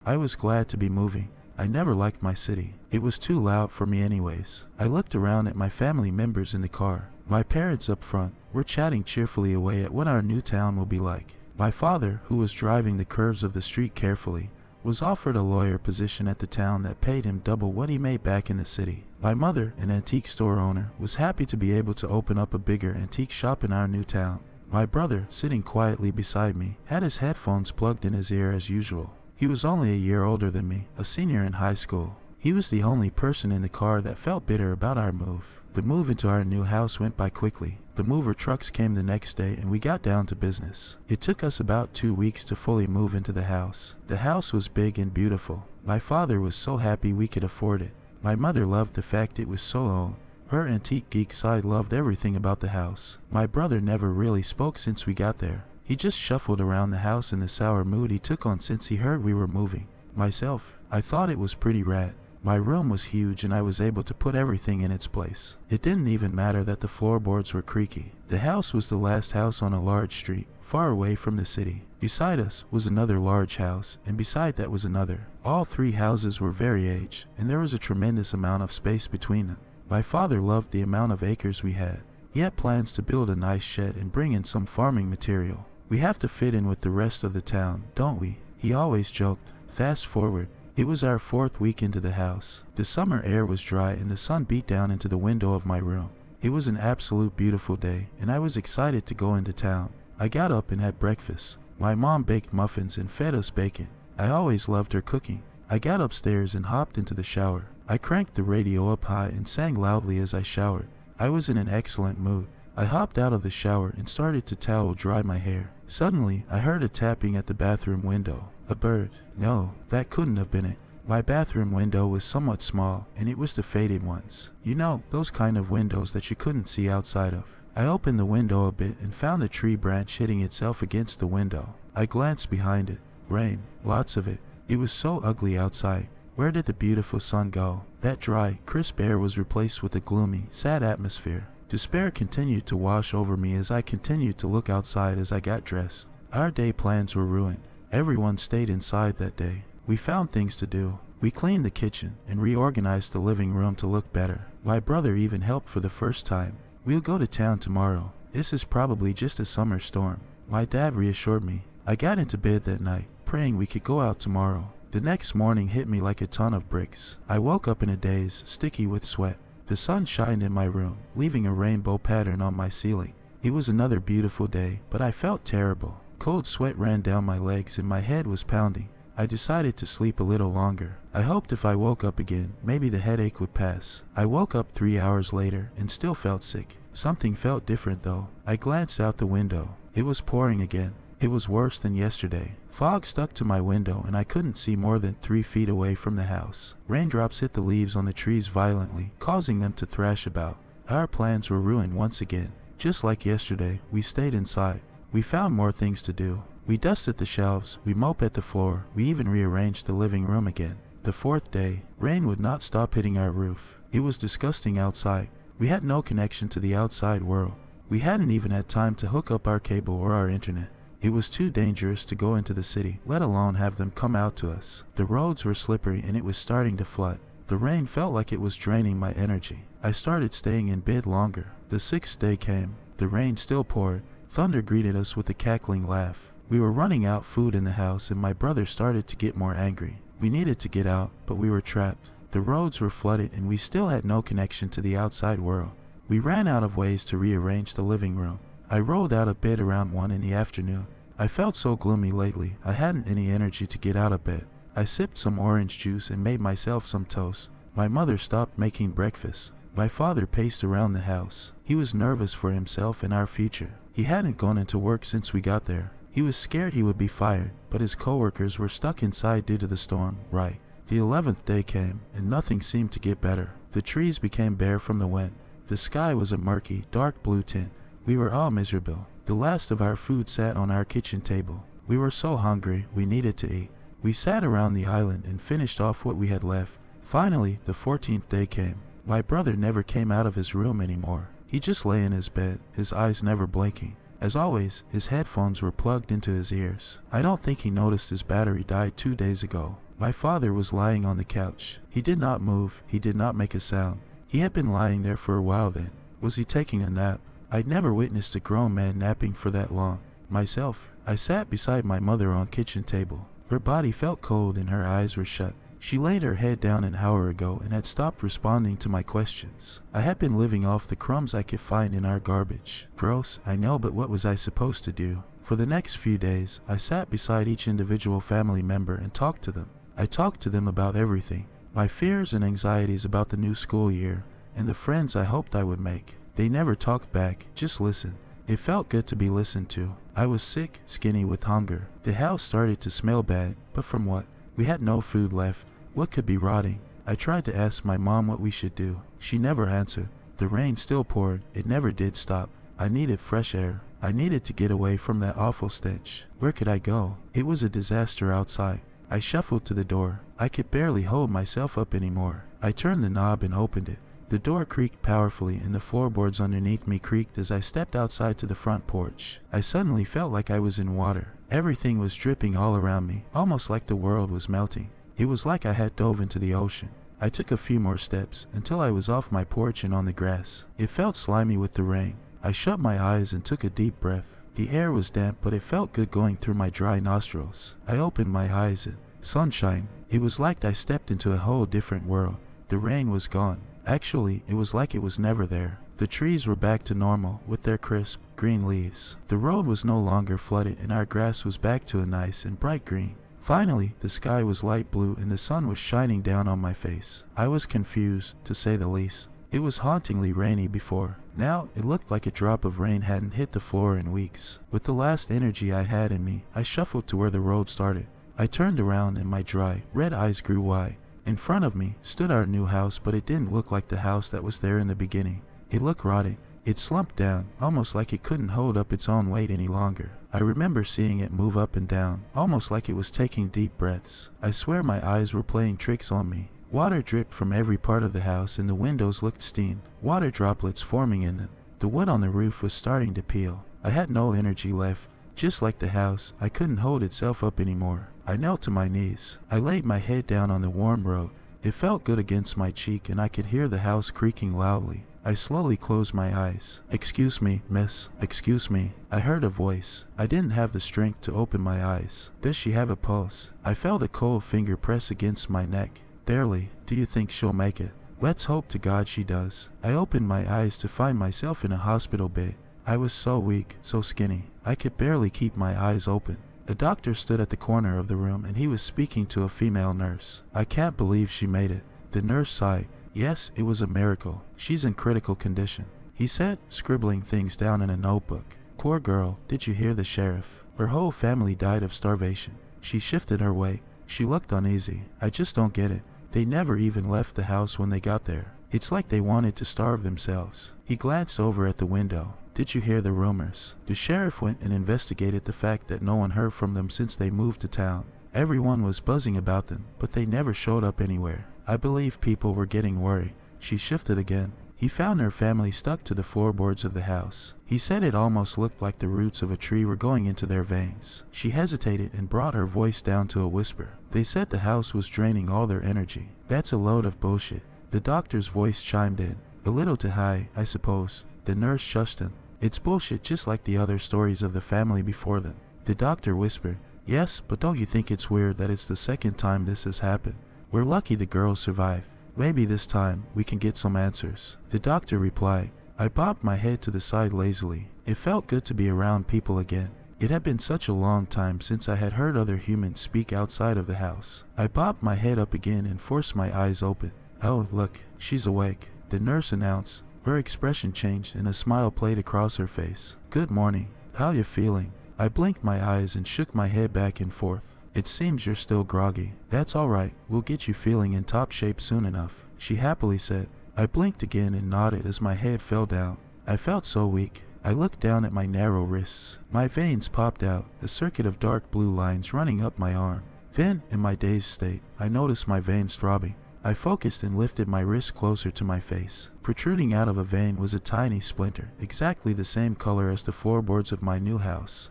I was glad to be moving. I never liked my city. It was too loud for me anyways. I looked around at my family members in the car. My parents up front were chatting cheerfully away at what our new town will be like. My father, who was driving the curves of the street carefully, was offered a lawyer position at the town that paid him double what he made back in the city. My mother, an antique store owner, was happy to be able to open up a bigger antique shop in our new town. My brother, sitting quietly beside me, had his headphones plugged in his ear as usual. He was only a year older than me, a senior in high school. He was the only person in the car that felt bitter about our move. The move into our new house went by quickly. The mover trucks came the next day and we got down to business. It took us about 2 weeks to fully move into the house. The house was big and beautiful. My father was so happy we could afford it. My mother loved the fact it was so old. Her antique geek side loved everything about the house. My brother never really spoke since we got there. He just shuffled around the house in the sour mood he took on since he heard we were moving. Myself, I thought it was pretty rad. My room was huge and I was able to put everything in its place. It didn't even matter that the floorboards were creaky. The house was the last house on a large street, far away from the city. Beside us was another large house, and beside that was another. All 3 houses were very aged, and there was a tremendous amount of space between them. My father loved the amount of acres we had. He had plans to build a nice shed and bring in some farming material. We have to fit in with the rest of the town, don't we? He always joked. Fast forward. It was our 4th week into the house. The summer air was dry and the sun beat down into the window of my room. It was an absolute beautiful day, and I was excited to go into town. I got up and had breakfast. My mom baked muffins and fed us bacon. I always loved her cooking. I got upstairs and hopped into the shower. I cranked the radio up high and sang loudly as I showered. I was in an excellent mood. I hopped out of the shower and started to towel dry my hair. Suddenly, I heard a tapping at the bathroom window. A bird. No, that couldn't have been it. My bathroom window was somewhat small, and it was the faded ones. You know, those kind of windows that you couldn't see outside of. I opened the window a bit and found a tree branch hitting itself against the window. I glanced behind it. Rain. Lots of it. It was so ugly outside. Where did the beautiful sun go? That dry, crisp air was replaced with a gloomy, sad atmosphere. Despair continued to wash over me as I continued to look outside as I got dressed. Our day plans were ruined. Everyone stayed inside that day. We found things to do. We cleaned the kitchen and reorganized the living room to look better. My brother even helped for the first time. We'll go to town tomorrow. This is probably just a summer storm. My dad reassured me. I got into bed that night, praying we could go out tomorrow. The next morning hit me like a ton of bricks. I woke up in a daze, sticky with sweat. The sun shined in my room, leaving a rainbow pattern on my ceiling. It was another beautiful day, but I felt terrible. Cold sweat ran down my legs and my head was pounding. I decided to sleep a little longer. I hoped if I woke up again, maybe the headache would pass. I woke up 3 hours later and still felt sick. Something felt different though. I glanced out the window. It was pouring again. It was worse than yesterday. Fog stuck to my window and I couldn't see more than 3 feet away from the house. Raindrops hit the leaves on the trees violently, causing them to thrash about. Our plans were ruined once again. Just like yesterday, we stayed inside. We found more things to do. We dusted the shelves, we moped at the floor, we even rearranged the living room again. The 4th day, rain would not stop hitting our roof. It was disgusting outside. We had no connection to the outside world. We hadn't even had time to hook up our cable or our internet. It was too dangerous to go into the city, let alone have them come out to us. The roads were slippery and it was starting to flood. The rain felt like it was draining my energy. I started staying in bed longer. The 6th day came. The rain still poured. Thunder greeted us with a cackling laugh. We were running out food in the house and my brother started to get more angry. We needed to get out, but we were trapped. The roads were flooded and we still had no connection to the outside world. We ran out of ways to rearrange the living room. I rolled out of bed around 1 in the afternoon. I felt so gloomy lately, I hadn't any energy to get out of bed. I sipped some orange juice and made myself some toast. My mother stopped making breakfast. My father paced around the house. He was nervous for himself and our future. He hadn't gone into work since we got there. He was scared he would be fired, but his coworkers were stuck inside due to the storm. Right. The 11th day came, and nothing seemed to get better. The trees became bare from the wind. The sky was a murky, dark blue tint. We were all miserable. The last of our food sat on our kitchen table. We were so hungry, we needed to eat. We sat around the island and finished off what we had left. Finally, the 14th day came. My brother never came out of his room anymore. He just lay in his bed, his eyes never blinking. As always, his headphones were plugged into his ears. I don't think he noticed his battery died 2 days ago. My father was lying on the couch. He did not move. He did not make a sound. He had been lying there for a while then. Was he taking a nap? I'd never witnessed a grown man napping for that long. Myself, I sat beside my mother on kitchen table. Her body felt cold and her eyes were shut. She laid her head down an hour ago and had stopped responding to my questions. I had been living off the crumbs I could find in our garbage. Gross, I know, but what was I supposed to do? For the next few days, I sat beside each individual family member and talked to them. I talked to them about everything. My fears and anxieties about the new school year, and the friends I hoped I would make. They never talked back, just listened. It felt good to be listened to. I was sick, skinny with hunger. The house started to smell bad, but from what? We had no food left. What could be rotting? I tried to ask my mom what we should do. She never answered. The rain still poured. It never did stop. I needed fresh air. I needed to get away from that awful stench. Where could I go? It was a disaster outside. I shuffled to the door. I could barely hold myself up anymore. I turned the knob and opened it. The door creaked powerfully and the floorboards underneath me creaked as I stepped outside to the front porch. I suddenly felt like I was in water. Everything was dripping all around me, almost like the world was melting. It was like I had dove into the ocean. I took a few more steps until I was off my porch and on the grass. It felt slimy with the rain. I shut my eyes and took a deep breath. The air was damp, but it felt good going through my dry nostrils. I opened my eyes and sunshine. It was like I stepped into a whole different world. The rain was gone. Actually, it was like it was never there. The trees were back to normal with their crisp, green leaves. The road was no longer flooded and our grass was back to a nice and bright green. Finally, the sky was light blue and the sun was shining down on my face. I was confused, to say the least. It was hauntingly rainy before. Now, it looked like a drop of rain hadn't hit the floor in weeks. With the last energy I had in me, I shuffled to where the road started. I turned around and my dry, red eyes grew wide. In front of me stood our new house, but it didn't look like the house that was there in the beginning. It looked rotted. It slumped down, almost like it couldn't hold up its own weight any longer. I remember seeing it move up and down, almost like it was taking deep breaths. I swear my eyes were playing tricks on me. Water dripped from every part of the house and the windows looked steamed, water droplets forming in them. The wood on the roof was starting to peel. I had no energy left. Just like the house, I couldn't hold itself up anymore. I knelt to my knees. I laid my head down on the warm road. It felt good against my cheek and I could hear the house creaking loudly. I slowly closed my eyes. "Excuse me, miss. Excuse me." I heard a voice. I didn't have the strength to open my eyes. "Does she have a pulse?" I felt a cold finger press against my neck. "Barely. Do you think she'll make it?" "Let's hope to God she does." I opened my eyes to find myself in a hospital bed. I was so weak, so skinny. I could barely keep my eyes open. A doctor stood at the corner of the room and he was speaking to a female nurse. "I can't believe she made it." The nurse sighed. "Yes, it was a miracle. She's in critical condition," he said, scribbling things down in a notebook. "Poor girl, did you hear the sheriff? Her whole family died of starvation." She shifted her weight. She looked uneasy. "I just don't get it. They never even left the house when they got there. It's like they wanted to starve themselves." He glanced over at the window. "Did you hear the rumors?" The sheriff went and investigated the fact that no one heard from them since they moved to town. Everyone was buzzing about them, but they never showed up anywhere. I believe people were getting worried. She shifted again. He found her family stuck to the floorboards of the house. He said it almost looked like the roots of a tree were going into their veins. She hesitated and brought her voice down to a whisper. "They said the house was draining all their energy." "That's a load of bullshit." The doctor's voice chimed in. "A little too high, I suppose." The nurse shushed him. "It's bullshit just like the other stories of the family before them." The doctor whispered, "Yes, but don't you think it's weird that it's the second time this has happened? We're lucky the girls survived. Maybe this time we can get some answers." The doctor replied. I bobbed my head to the side lazily. It felt good to be around people again. It had been such a long time since I had heard other humans speak outside of the house. I bobbed my head up again and forced my eyes open. "Oh, look, she's awake," the nurse announced. Her expression changed and a smile played across her face. "Good morning. How you feeling?" I blinked my eyes and shook my head back and forth. "It seems you're still groggy." "That's all right. We'll get you feeling in top shape soon enough," she happily said. I blinked again and nodded as my head fell down. I felt so weak. I looked down at my narrow wrists. My veins popped out, a circuit of dark blue lines running up my arm. Then, in my dazed state, I noticed my veins throbbing. I focused and lifted my wrist closer to my face. Protruding out of a vein was a tiny splinter, exactly the same color as the floorboards of my new house.